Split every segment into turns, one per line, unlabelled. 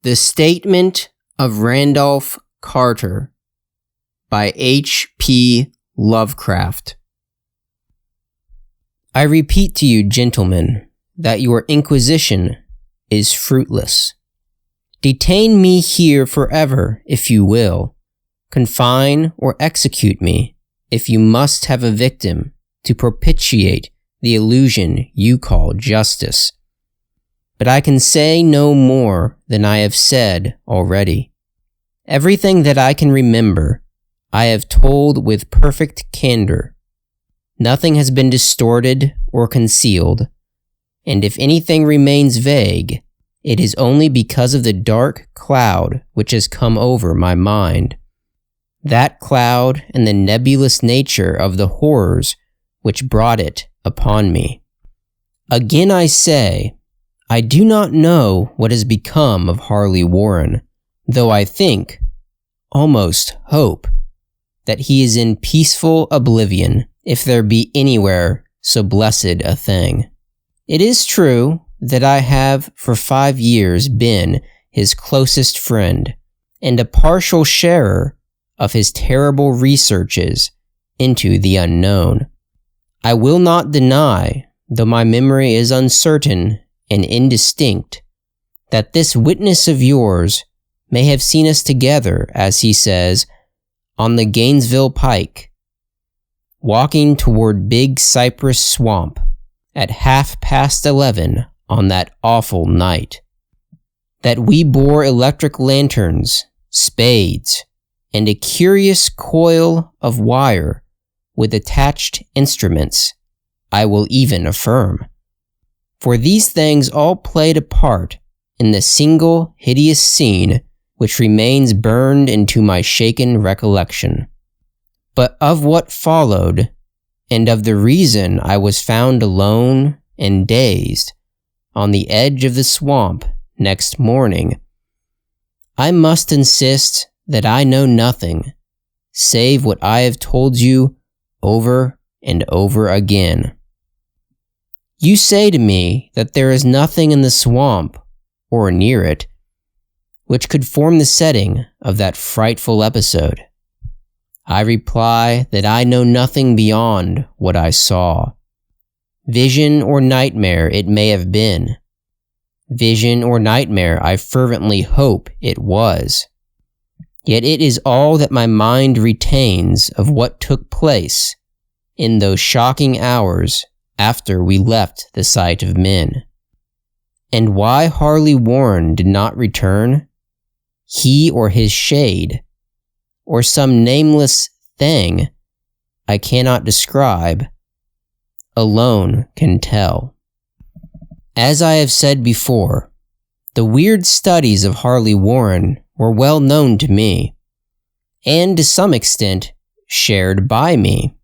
The Statement of Randolph Carter by H.P. Lovecraft. I repeat to you, gentlemen, that your inquisition is fruitless. Detain me here forever, if you will. Confine or execute me, if you must have a victim to propitiate the illusion you call justice. But I can say no more than I have said already. Everything that I can remember, I have told with perfect candor. Nothing has been distorted or concealed, and if anything remains vague, it is only because of the dark cloud which has come over my mind. That cloud and the nebulous nature of the horrors which brought it upon me. Again I say, I do not know what has become of Harley Warren, though I think, almost hope, that he is in peaceful oblivion, if there be anywhere so blessed a thing. It is true that I have for 5 years been his closest friend, and a partial sharer of his terrible researches into the unknown. I will not deny, though my memory is uncertain and indistinct, that this witness of yours may have seen us together, as he says, on the Gainesville Pike, walking toward Big Cypress Swamp at 11:30 on that awful night. That we bore electric lanterns, spades, and a curious coil of wire with attached instruments, I will even affirm. For these things all played a part in the single hideous scene which remains burned into my shaken recollection. But of what followed, and of the reason I was found alone and dazed on the edge of the swamp next morning, I must insist that I know nothing, save what I have told you over and over again. You say to me that there is nothing in the swamp, or near it, which could form the setting of that frightful episode. I reply that I know nothing beyond what I saw. Vision or nightmare it may have been. Vision or nightmare I fervently hope it was. Yet it is all that my mind retains of what took place in those shocking hours after we left the sight of men. And why Harley Warren did not return, he or his shade, or some nameless thing I cannot describe, alone can tell. As I have said before, the weird studies of Harley Warren were well known to me, and to some extent shared by me.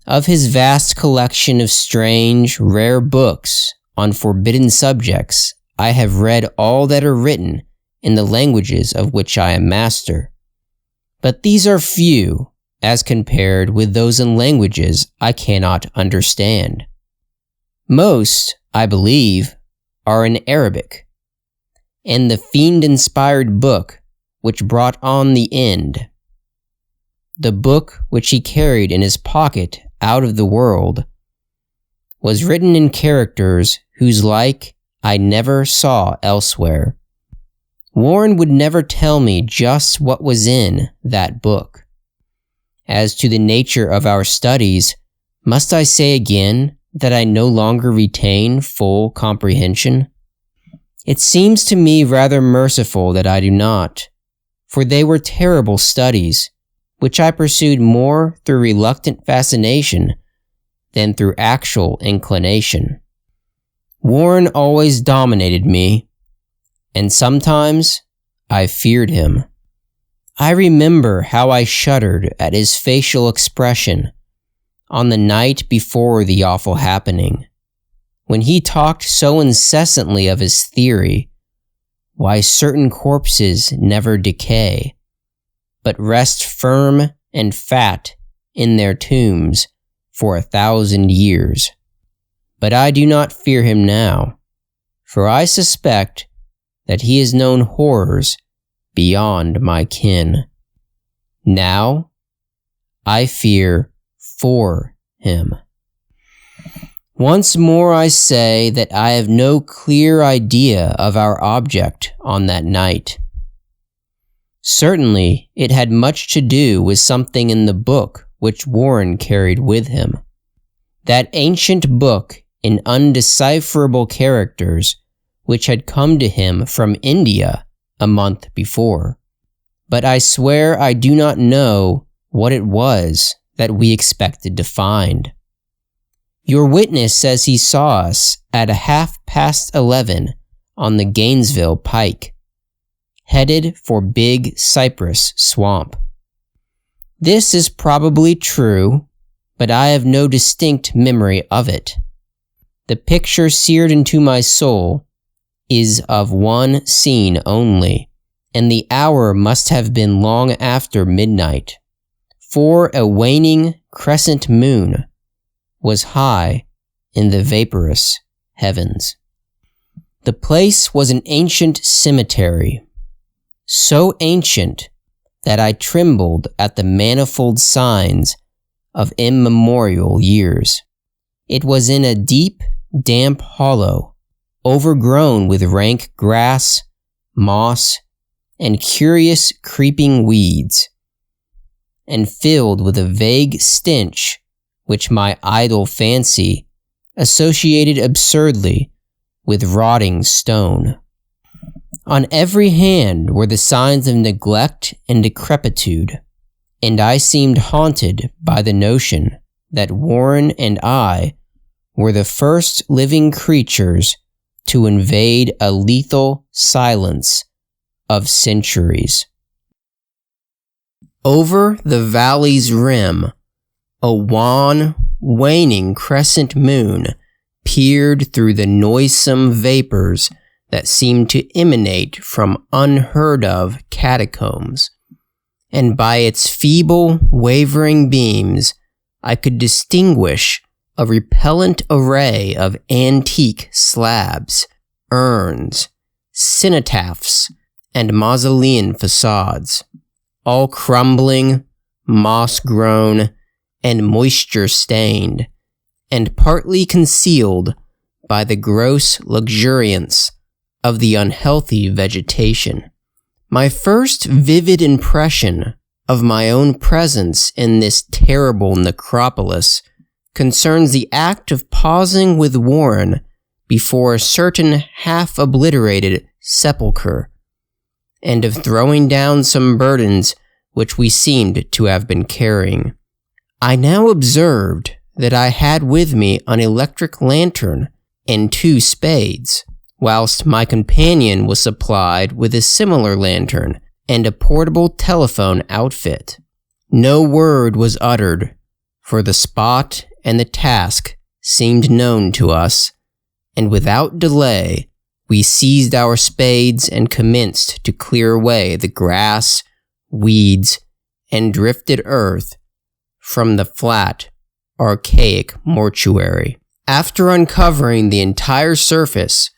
Of his vast collection of strange, rare books on forbidden subjects, I have read all that are written in the languages of which I am master. But these are few as compared with those in languages I cannot understand. Most, I believe, are in Arabic, and the fiend-inspired book which brought on the end, the book which he carried in his pocket out of the world, was written in characters whose like I never saw elsewhere. Warren would never tell me just what was in that book. As to the nature of our studies, must I say again that I no longer retain full comprehension? It seems to me rather merciful that I do not, for they were terrible studies, which I pursued more through reluctant fascination than through actual inclination. Warren always dominated me, and sometimes I feared him. I remember how I shuddered at his facial expression on the night before the awful happening, when he talked so incessantly of his theory, why certain corpses never decay, but rest firm and fat in their tombs for 1,000 years. But I do not fear him now, for I suspect that he has known horrors beyond my kin. Now, I fear for him. Once more I say that I have no clear idea of our object on that night. Certainly, it had much to do with something in the book which Warren carried with him. That ancient book in undecipherable characters which had come to him from India a month before. But I swear I do not know what it was that we expected to find. Your witness says he saw us at 11:30 on the Gainesville Pike, headed for Big Cypress Swamp. This is probably true, but I have no distinct memory of it. The picture seared into my soul is of one scene only, and the hour must have been long after midnight, for a waning crescent moon was high in the vaporous heavens. The place was an ancient cemetery, so ancient that I trembled at the manifold signs of immemorial years. It was in a deep, damp hollow, overgrown with rank grass, moss, and curious creeping weeds, and filled with a vague stench which my idle fancy associated absurdly with rotting stone. On every hand were the signs of neglect and decrepitude, and I seemed haunted by the notion that Warren and I were the first living creatures to invade a lethal silence of centuries. Over the valley's rim, a wan, waning crescent moon peered through the noisome vapors that seemed to emanate from unheard-of catacombs, and by its feeble, wavering beams, I could distinguish a repellent array of antique slabs, urns, cenotaphs, and mausolean facades, all crumbling, moss-grown, and moisture-stained, and partly concealed by the gross luxuriance of the unhealthy vegetation. My first vivid impression of my own presence in this terrible necropolis concerns the act of pausing with Warren before a certain half-obliterated sepulchre, and of throwing down some burdens which we seemed to have been carrying. I now observed that I had with me an electric lantern and 2 spades, whilst my companion was supplied with a similar lantern and a portable telephone outfit. No word was uttered, for the spot and the task seemed known to us, and without delay we seized our spades and commenced to clear away the grass, weeds, and drifted earth from the flat, archaic mortuary. After uncovering the entire surface,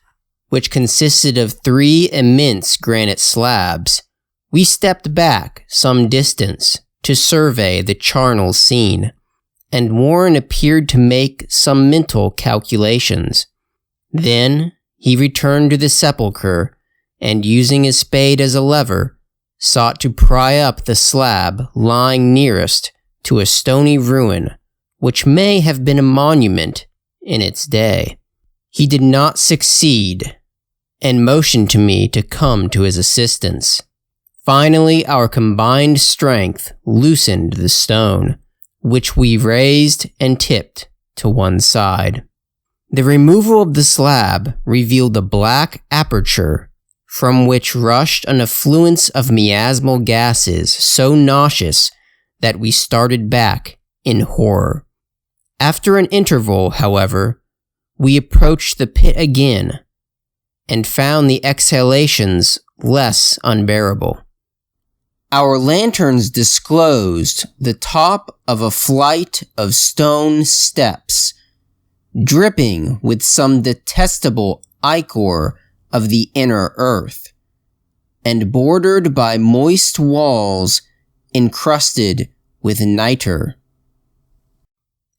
which consisted of 3 immense granite slabs, we stepped back some distance to survey the charnel scene, and Warren appeared to make some mental calculations. Then he returned to the sepulchre, and using his spade as a lever, sought to pry up the slab lying nearest to a stony ruin which may have been a monument in its day. He did not succeed, and motioned to me to come to his assistance. Finally, our combined strength loosened the stone, which we raised and tipped to one side. The removal of the slab revealed a black aperture from which rushed an effluence of miasmal gases so nauseous that we started back in horror. After an interval, however, we approached the pit again and found the exhalations less unbearable. Our lanterns disclosed the top of a flight of stone steps, dripping with some detestable ichor of the inner earth, and bordered by moist walls encrusted with niter.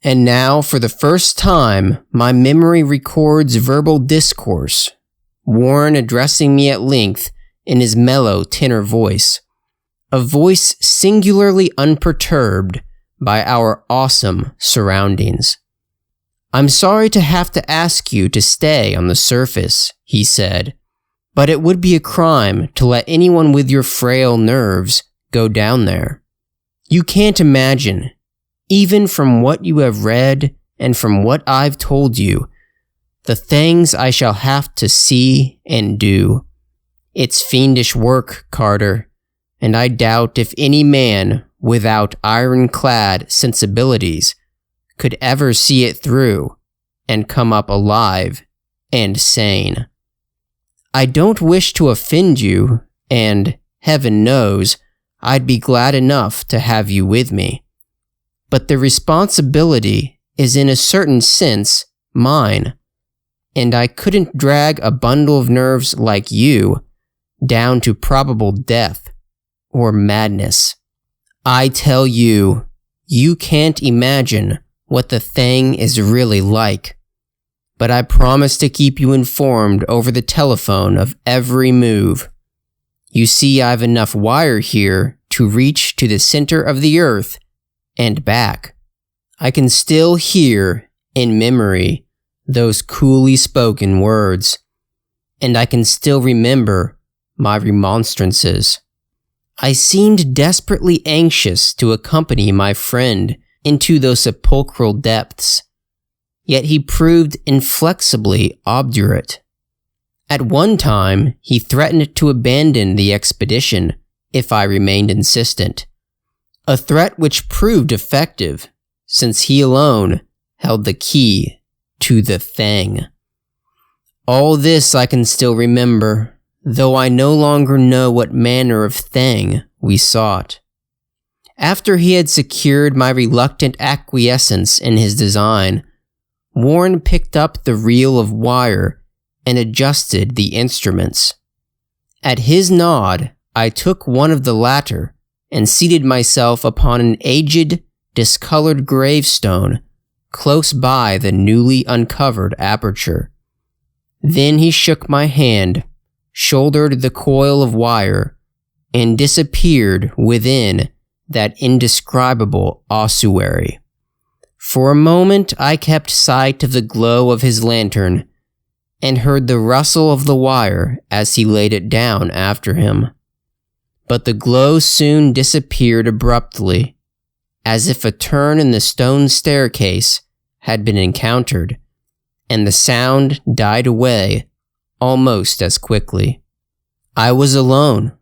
And now, for the first time, my memory records verbal discourse, Warren addressing me at length in his mellow tenor voice, a voice singularly unperturbed by our awesome surroundings. "I'm sorry to have to ask you to stay on the surface," he said, "but it would be a crime to let anyone with your frail nerves go down there. You can't imagine, even from what you have read and from what I've told you, the things I shall have to see and do. It's fiendish work, Carter, and I doubt if any man without ironclad sensibilities could ever see it through and come up alive and sane. I don't wish to offend you, and, heaven knows, I'd be glad enough to have you with me. But the responsibility is in a certain sense mine, and I couldn't drag a bundle of nerves like you down to probable death or madness. I tell you, you can't imagine what the thing is really like, but I promise to keep you informed over the telephone of every move. You see, I've enough wire here to reach to the center of the earth and back. I can still hear, in memory, those coolly spoken words, and I can still remember my remonstrances. I seemed desperately anxious to accompany my friend into those sepulchral depths, yet he proved inflexibly obdurate. At one time, he threatened to abandon the expedition if I remained insistent, a threat which proved effective, since he alone held the key to the thing. All this I can still remember, though I no longer know what manner of thing we sought. After he had secured my reluctant acquiescence in his design, Warren picked up the reel of wire and adjusted the instruments. At his nod, I took one of the latter and seated myself upon an aged, discolored gravestone close by the newly uncovered aperture. Then he shook my hand, shouldered the coil of wire, and disappeared within that indescribable ossuary. For a moment I kept sight of the glow of his lantern and heard the rustle of the wire as he laid it down after him. But the glow soon disappeared abruptly, as if a turn in the stone staircase had been encountered, and the sound died away almost as quickly. I was alone,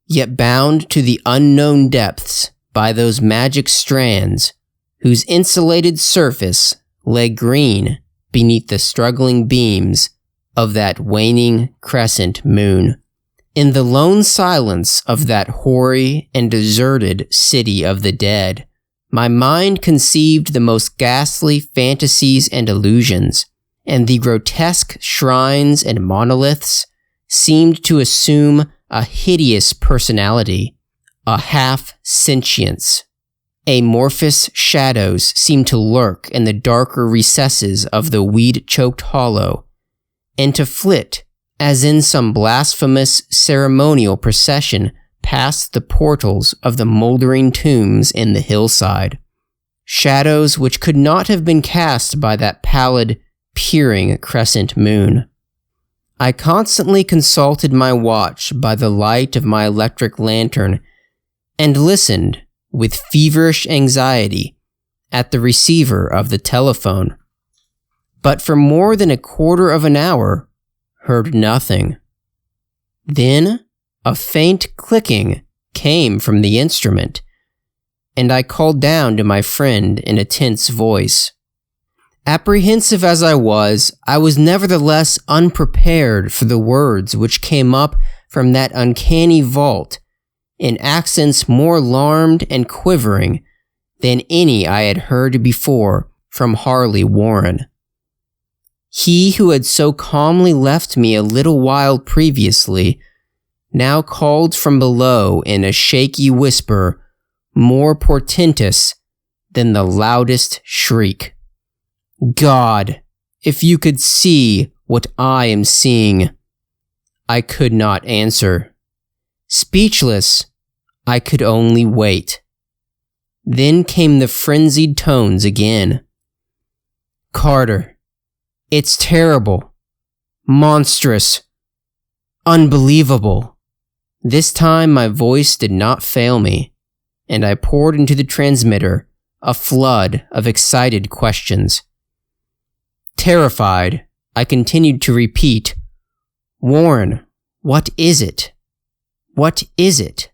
yet bound to the unknown depths by those magic strands whose insulated surface lay green beneath the struggling beams of that waning crescent moon. In the lone silence of that hoary and deserted city of the dead, my mind conceived the most ghastly fantasies and illusions, and the grotesque shrines and monoliths seemed to assume a hideous personality, a half-sentience. Amorphous shadows seemed to lurk in the darker recesses of the weed-choked hollow, and to flit, as in some blasphemous ceremonial procession, past the portals of the moldering tombs in the hillside. Shadows which could not have been cast by that pallid, peering crescent moon. I constantly consulted my watch by the light of my electric lantern and listened with feverish anxiety at the receiver of the telephone, but for more than a quarter of an hour heard nothing. Then a faint clicking came from the instrument, and I called down to my friend in a tense voice. Apprehensive as I was nevertheless unprepared for the words which came up from that uncanny vault in accents more alarmed and quivering than any I had heard before from Harley Warren. He who had so calmly left me a little while previously now called from below in a shaky whisper more portentous than the loudest shriek. God, if you could see what I am seeing. I could not answer. Speechless, I could only wait. Then came the frenzied tones again. Carter, it's terrible, monstrous, unbelievable. This time my voice did not fail me, and I poured into the transmitter a flood of excited questions. Terrified, I continued to repeat, Warren, what is it? What is it?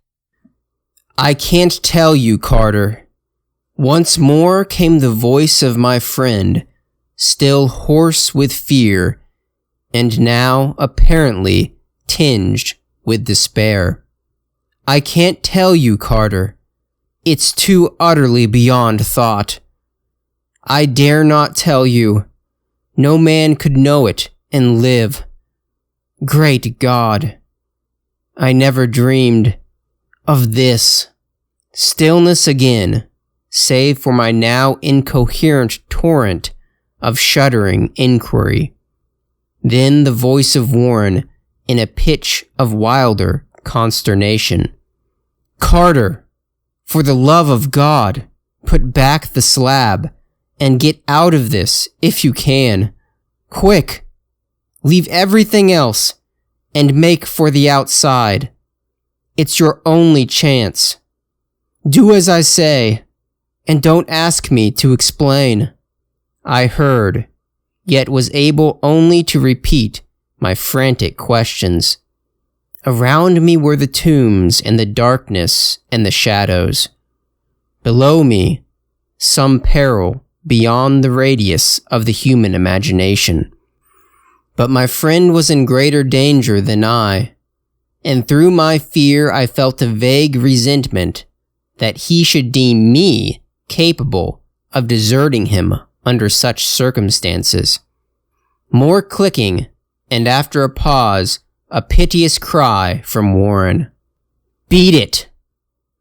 I can't tell you, Carter. Once more came the voice of my friend, still hoarse with fear, and now apparently tinged with despair. I can't tell you, Carter. It's too utterly beyond thought. I dare not tell you. No man could know it and live. Great God! I never dreamed of this. Stillness again, save for my now incoherent torrent of shuddering inquiry. Then the voice of Warren in a pitch of wilder consternation. Carter, for the love of God, put back the slab and get out of this if you can. Quick! Leave everything else and make for the outside. It's your only chance. Do as I say, and don't ask me to explain. I heard, yet was able only to repeat my frantic questions. Around me were the tombs and the darkness and the shadows. Below me, some peril beyond the radius of the human imagination. But my friend was in greater danger than I, and through my fear I felt a vague resentment that he should deem me capable of deserting him under such circumstances. More clicking, and after a pause, a piteous cry from Warren. Beat it!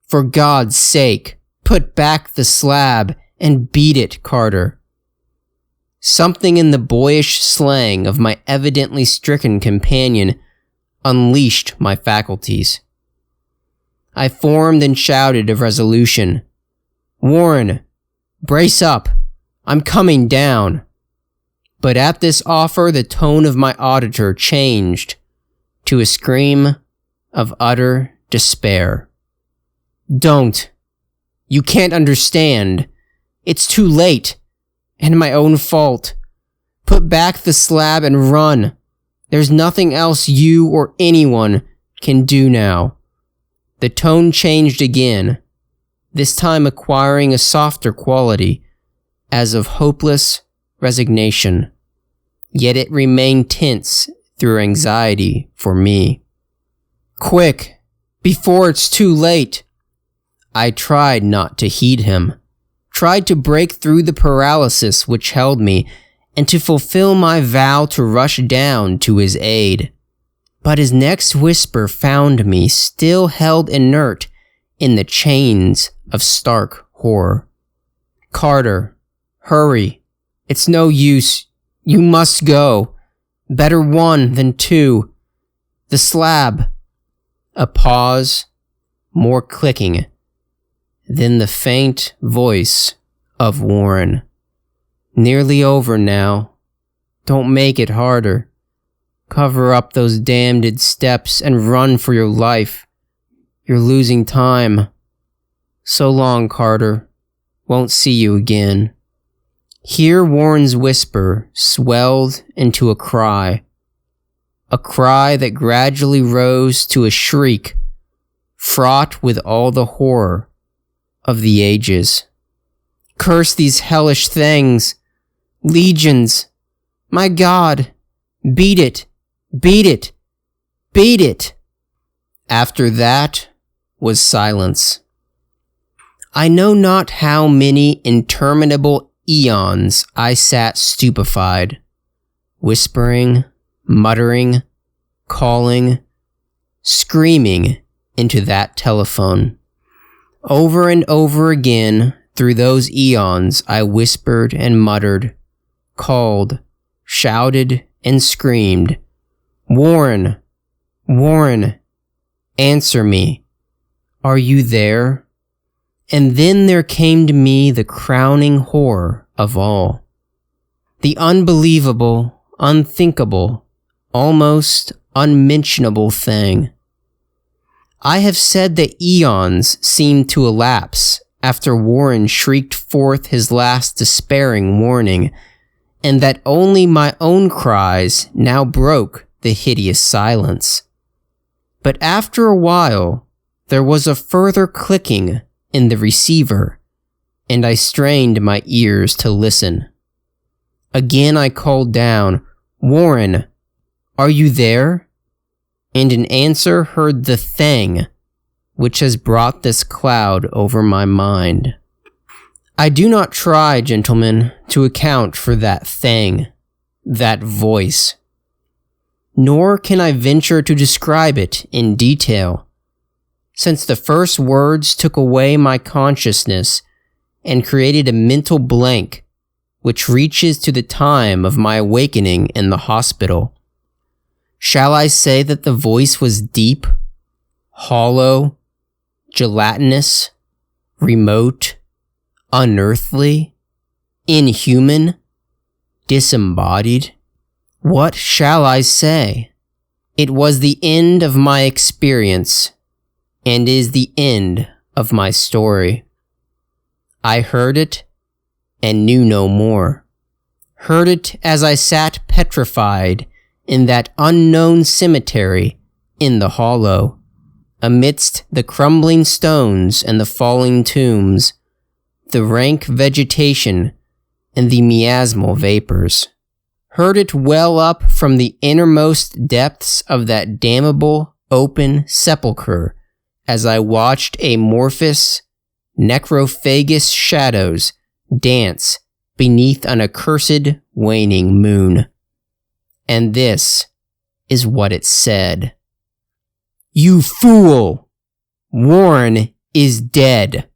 For God's sake, put back the slab and beat it, Carter. Something in the boyish slang of my evidently stricken companion unleashed my faculties. I formed and shouted of resolution. Warren, brace up! I'm coming down! But at this offer the tone of my auditor changed to a scream of utter despair. Don't! You can't understand! It's too late! And my own fault! Put back the slab and run! There's nothing else you or anyone can do now. The tone changed again, this time acquiring a softer quality, as of hopeless resignation. Yet it remained tense through anxiety for me. Quick, before it's too late! I tried not to heed him, tried to break through the paralysis which held me, and to fulfill my vow to rush down to his aid. But his next whisper found me still held inert in the chains of stark horror. Carter, hurry. It's no use. You must go. Better one than two. The slab. A pause, more clicking. Then the faint voice of Warren. Nearly over now. Don't make it harder. Cover up those damned steps and run for your life. You're losing time. So long, Carter. Won't see you again. Here Warren's whisper swelled into a cry that gradually rose to a shriek, fraught with all the horror of the ages. Curse these hellish things! Legions! My God! Beat it! Beat it! Beat it! After that was silence. I know not how many interminable eons I sat stupefied, whispering, muttering, calling, screaming into that telephone. Over and over again, through those eons, I whispered and muttered, called, shouted, and screamed, "Warren, Warren, answer me. Are you there?" And then there came to me the crowning horror of all. The unbelievable, unthinkable, almost unmentionable thing. I have said that eons seemed to elapse after Warren shrieked forth his last despairing warning, and that only my own cries now broke the hideous silence. But after a while, there was a further clicking in the receiver, and I strained my ears to listen. Again I called down, "Warren, are you there?" And in answer heard the thing which has brought this cloud over my mind. I do not try, gentlemen, to account for that thing, that voice. Nor can I venture to describe it in detail, since the first words took away my consciousness and created a mental blank which reaches to the time of my awakening in the hospital. Shall I say that the voice was deep, hollow, gelatinous, remote, unearthly, inhuman, disembodied? What shall I say? It was the end of my experience, and is the end of my story. I heard it, and knew no more. Heard it as I sat petrified in that unknown cemetery in the hollow, amidst the crumbling stones and the falling tombs, the rank vegetation and the miasmal vapors. Heard it well up from the innermost depths of that damnable open sepulchre as I watched amorphous, necrophagous shadows dance beneath an accursed waning moon. And this is what it said. "You fool! Warren is dead."